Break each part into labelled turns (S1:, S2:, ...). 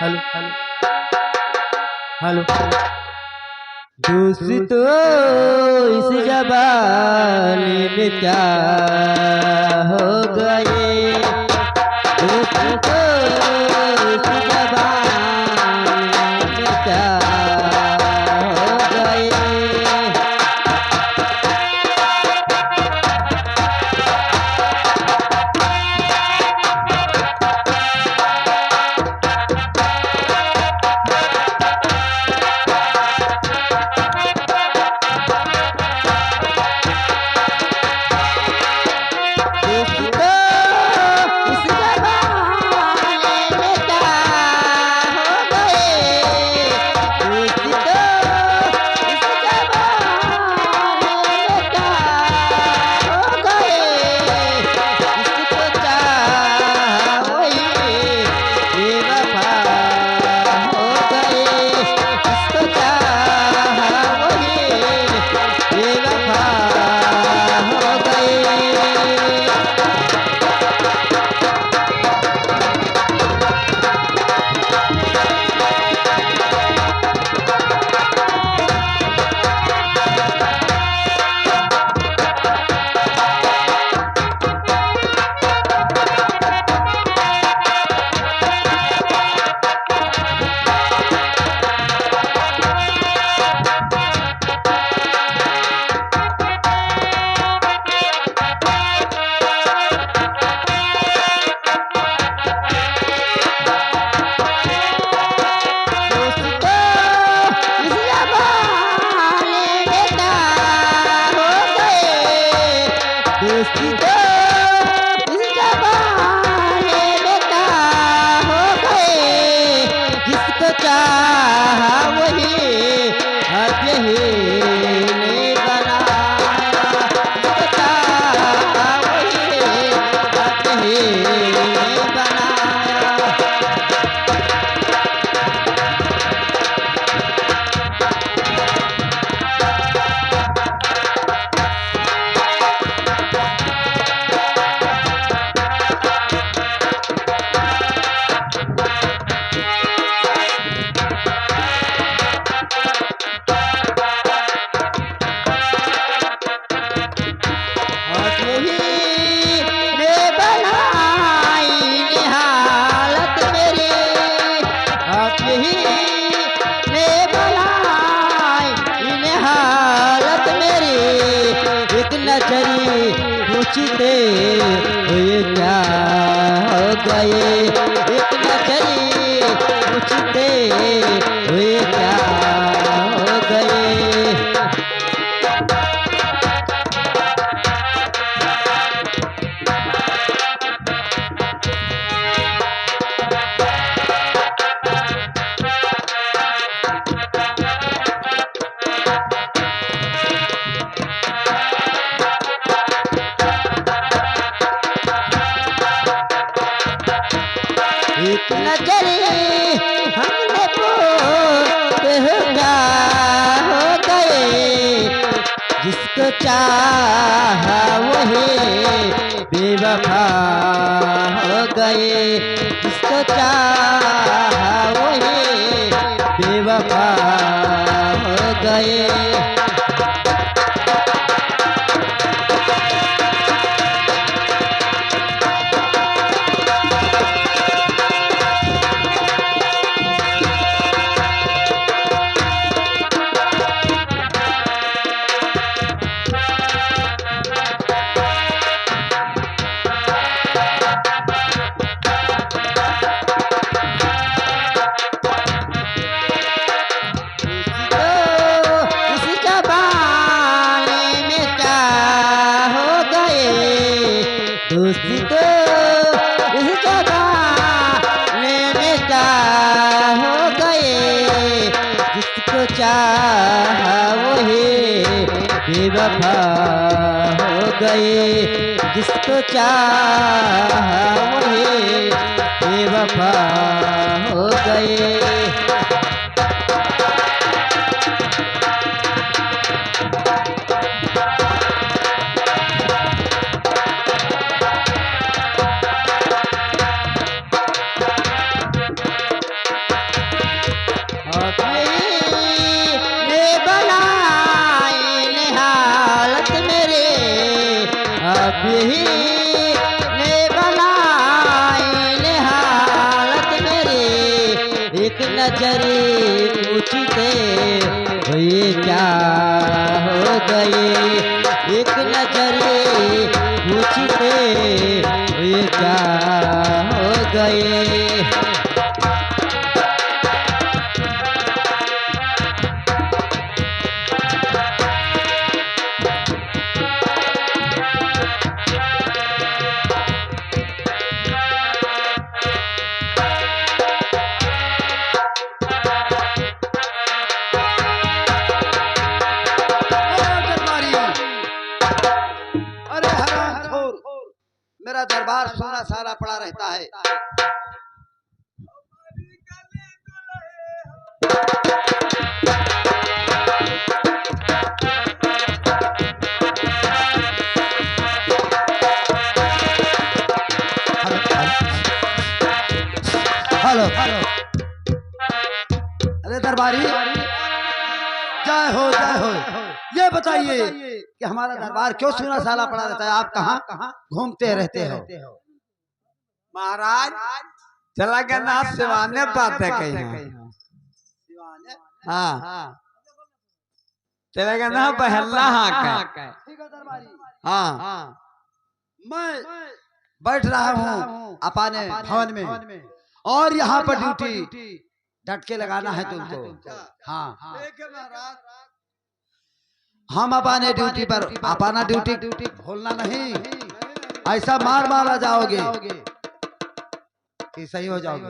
S1: Hello hello दोस्तों, इस जमाने में क्या हो गए। दोस्तों, इस जमाने में क्या हो गए। जिसको चाहा वही अब यही ने बनाया। जिसको चाहा वही अब यही ने बनाया। पूछते हुए क्या हो गए। एक नजरी पूछते हुए क्या हो गए। एक नजरी हमने पूछते हुए क्या हो गए। जिसको चाहा वही बेवफा हो गए। जिसको चाहा वही बेवफा हो गए। दोस्तों, इस जमाने में क्या हो गए। जिसको चाहा वही बेवफा हो गए। जिसको चाहा वही बेवफा हो गए। भी ने बनाई ने हालत मेरी एक नजरी पूछते हुए क्या हो गए एक नजरी पूछते हुए क्या हो गए।
S2: मेरा दरबार सोना सारा पड़ा रहता है। हेलो हेलो, अरे दरबारी जय हो जय हो। ये बताइए कि हमारा दरबार क्यों सोना साला पड़ा रहता है? आप कहाँ कहाँ घूमते रहते हो?
S3: महाराज चला गया ना सिवाने बातें कही। हाँ चला गया ना पहला हाँ हाँ
S2: मैं बैठ रहा हूँ अपने भवन में और यहाँ पर ड्यूटी डट के लगाना है तुमको। हाँ हम अपने ड्यूटी पर अपना ड्यूटी भूलना नहीं, ऐसा मार मारा जाओगे कि सही हो जाओगे।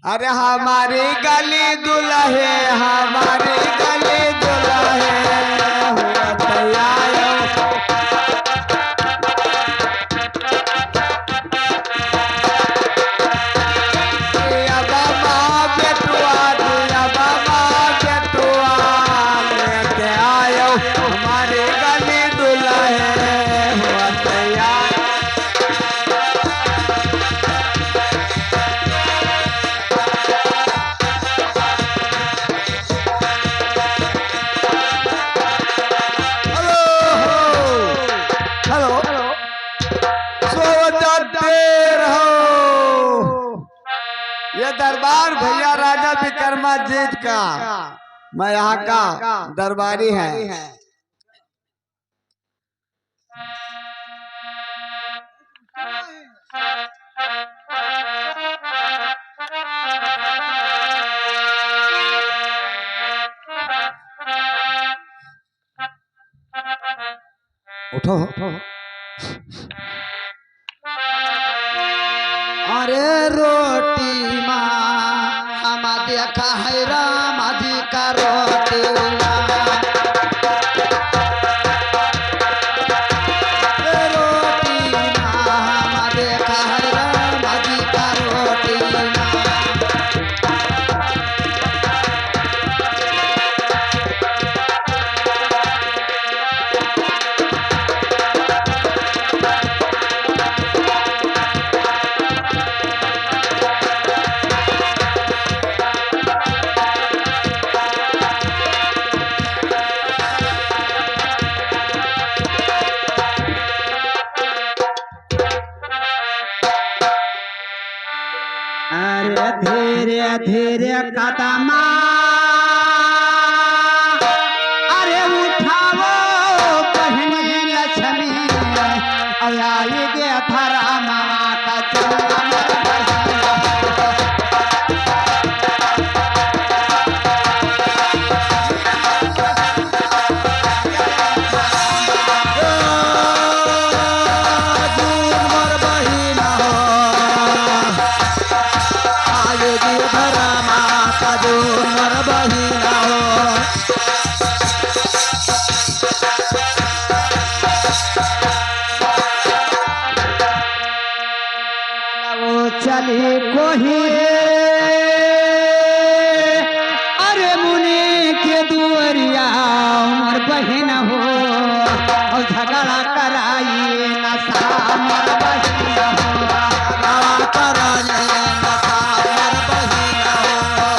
S3: अरे हमारी गली दुल्हे हमारी गली दुल्हे हुआ तैयार। ये दरबार भैया राजा विक्रमाजीत का, मैं यहाँ का दरबारी है।
S2: उठो उठो। अरे रोटी माँ हम देखा है राम जी का रोटी माँ। रोटी माँ हम देखा है राम जी का रोटी माँ।
S1: अरे धीरे धीरे कदम अरे उठाओ बहनी लक्ष्मी आई गे धरा माँ का चरण। चले कोही अरे मुनि के दुआरिया उमर बहन हो और झगड़ा कराई नशा मर बहन हो झगड़ा कराई नशा मर बहन हो।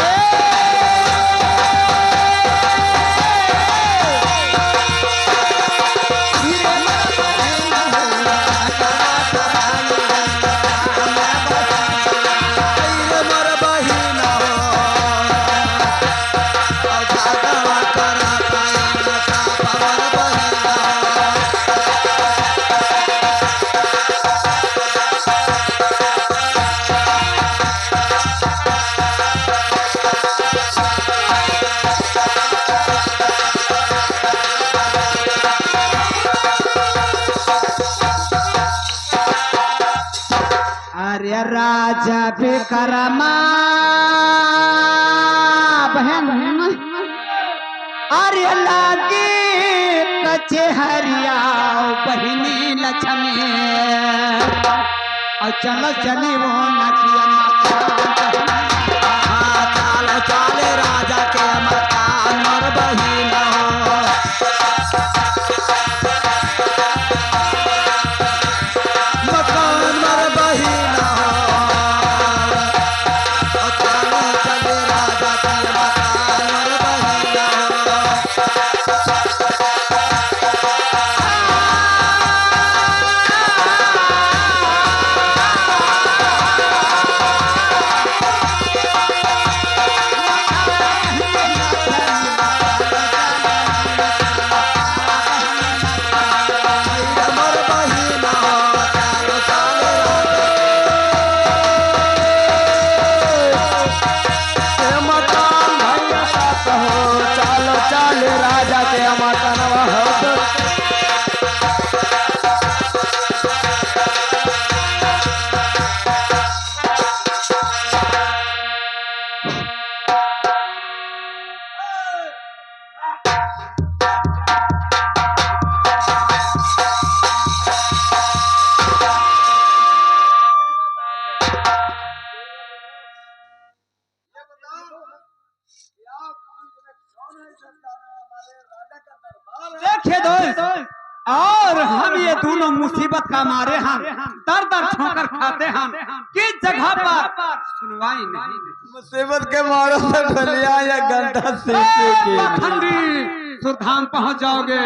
S1: अरे राजा विक्रमा बहन अरे लागे कचहरिया बहिनी लक्ष्मी और चलो चले वो नचिया
S3: चलो चले राजा के मकान और बहिन मकान और बहिन चलो चले राजा के मकान और
S1: देखिए दोस्त और हम ये दोनों मुसीबत का मारे हम दर दर ठोकर खाते हम किस जगह पर सुनवाई नहीं
S3: मुसीबत के मारो से बलिया या घंटा से
S1: पाखंडी सुरधाम पहुंच जाओगे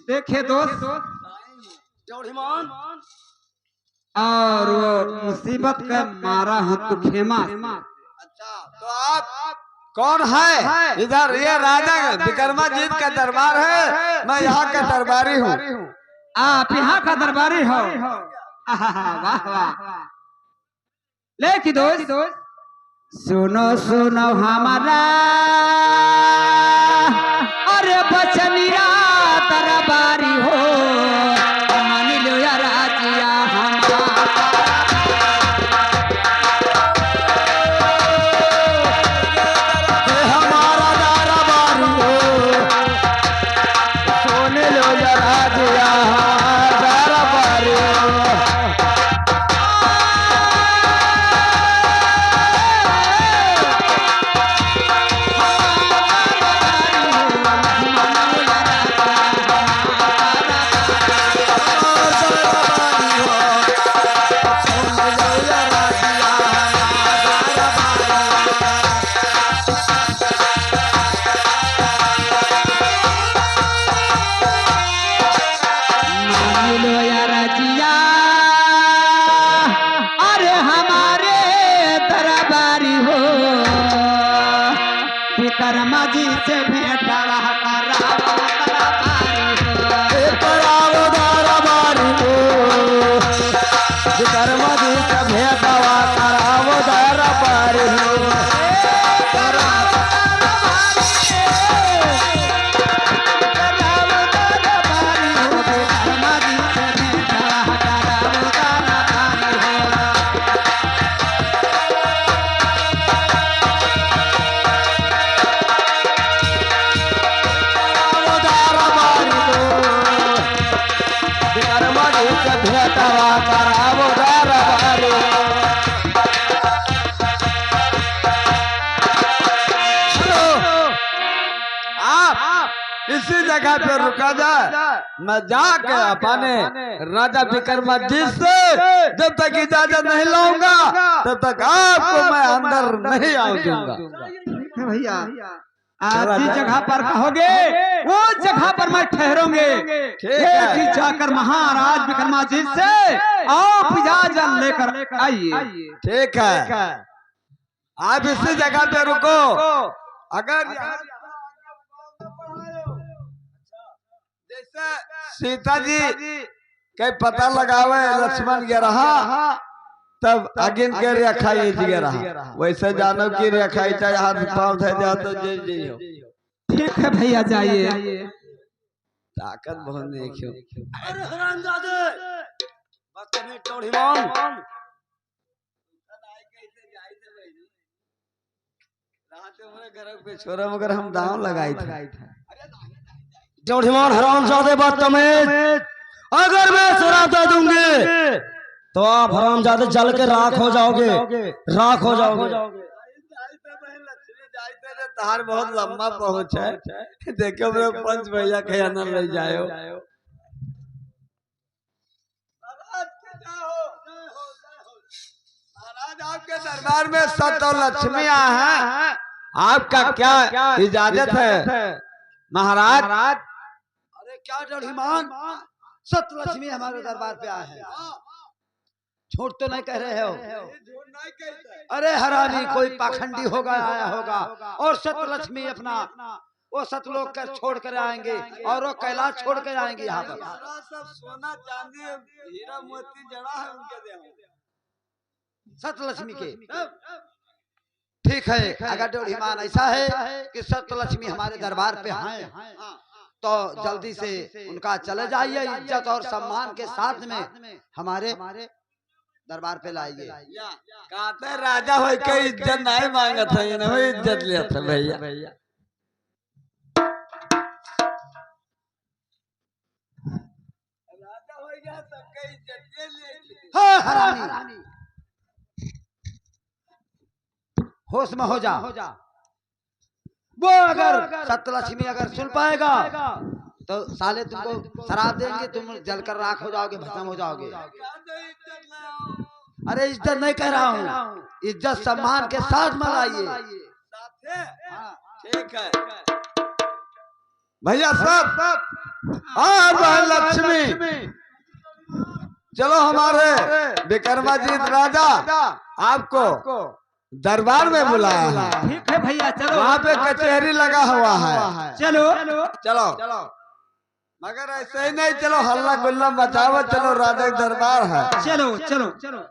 S1: देखिए दोस्त और वो मुसीबत का मारा हूँ तू खेमा
S3: अच्छा तो आप कौन है इधर ये राजा विक्रमाजीत का दरबार है मैं यहाँ का दरबारी हूँ
S1: आप यहाँ का दरबारी हो वाह वाह लेकिन दोस्त सुनो सुनो हमारा अरे बचनिया दरबारी हो मान लो या राजिया
S3: हमारा दरबारी हो सुन लो या राजिया दरबारी हो
S1: विक्रमा जी से भेंटा
S3: दरबारी हो विक्रमा जी से भेंटवा करावो दरबारी हो इसी जगह पे रुका जाए मैं जाके अपने राजा विक्रमाजीत से जब तक इजाजत नहीं लाऊंगा तब तक आपको मैं अंदर नहीं आने दूंगा
S1: भैया आप जिस जगह पर कहोगे वो जगह पर मैं ठहरूंगे जाकर महाराज विक्रमाजीत से आप इजाजत लेकर आइए
S3: ठीक है आप इसी जगह पे रुको अगर जैसे सीता जी के पता लगावे लक्ष्मण के रहा तब अगिन के रेखाई जी रहा वैसे जानो की रेखाई चाहे हाथ पांव थे जा तो जी हो
S1: ठीक है भैया जाइए
S3: ताकत बहुत नहीं क्यों।
S2: अरे हरामजादे बदतमीज टोढ़ीमान
S3: घर पे छोरा मगर हम दांव लगाई थे।
S2: टोढ़ीमान हरामजादे बदतमीज, अगर मैं शराब दे दूंगी तो आप हरामजादे जल के राख हो जाओगे, राख हो जाओगे।
S3: तार बहुत लंबा पहुंच है, देखो मेरे पंच भैया कहीं न ले जाओ। महाराज आपके दरबार में सत और लक्ष्मियां हैं, आपका क्या इजाजत है महाराज?
S2: अरे क्या टोढ़ीमान, सतलक्ष्मी हमारे दरबार पे आए हैं, झूठ तो नहीं कह रहे हो? अरे हरामी कोई पाखंडी होगा आया होगा और सतलक्ष्मी अपना वो सतलोक कर छोड़ कर आएंगे और वो कैलाश छोड़ कर आएंगे यहाँ पर।
S3: सब सोना चांदी हीरा मोती जड़ा है उनके देह
S2: सतलक्ष्मी के। ठीक है, अगर टोढ़ीमान ऐसा है कि सतलक्ष्मी हमारे दरबार पे हैं तो जल्दी से उनका चले जाइए, इज्जत और सम्मान के साथ में हमारे दरबार पे लाइए।
S3: कहते राजा हो के इज्जत नहीं मांगत है, इन्हें इज्जत लिया था भैया। राजा हो गया सबके इज्जत ले।
S2: हाँ हरामी, होश में हो जा। वो अगर सतलक्ष्मी अगर सुन पाएगा तो साले तुमको शराब देंगे, तुम जलकर राख हो जाओगे, भस्म हो जाओगे। अरे इज्जत नहीं कह रहा हूँ, इज्जत सम्मान के साथ मनाइए।
S3: ठीक है भैया सब और लक्ष्मी, चलो हमारे विक्रमाजीत राजा आपको दरबार में बुलाया है।
S1: ठीक है भैया, चलो
S3: वहाँ पे कचहरी लगा हुआ है।
S1: चलो
S3: चलो मगर ऐसे ही नहीं, चलो हल्ला गुल्ला मचाओ, चलो राजा के दरबार है।
S1: चलो चलो चलो।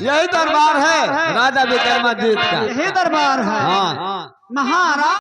S3: यही दरबार है राजा विक्रमाजीत का,
S1: यही दरबार है।
S3: हाँ
S1: महाराज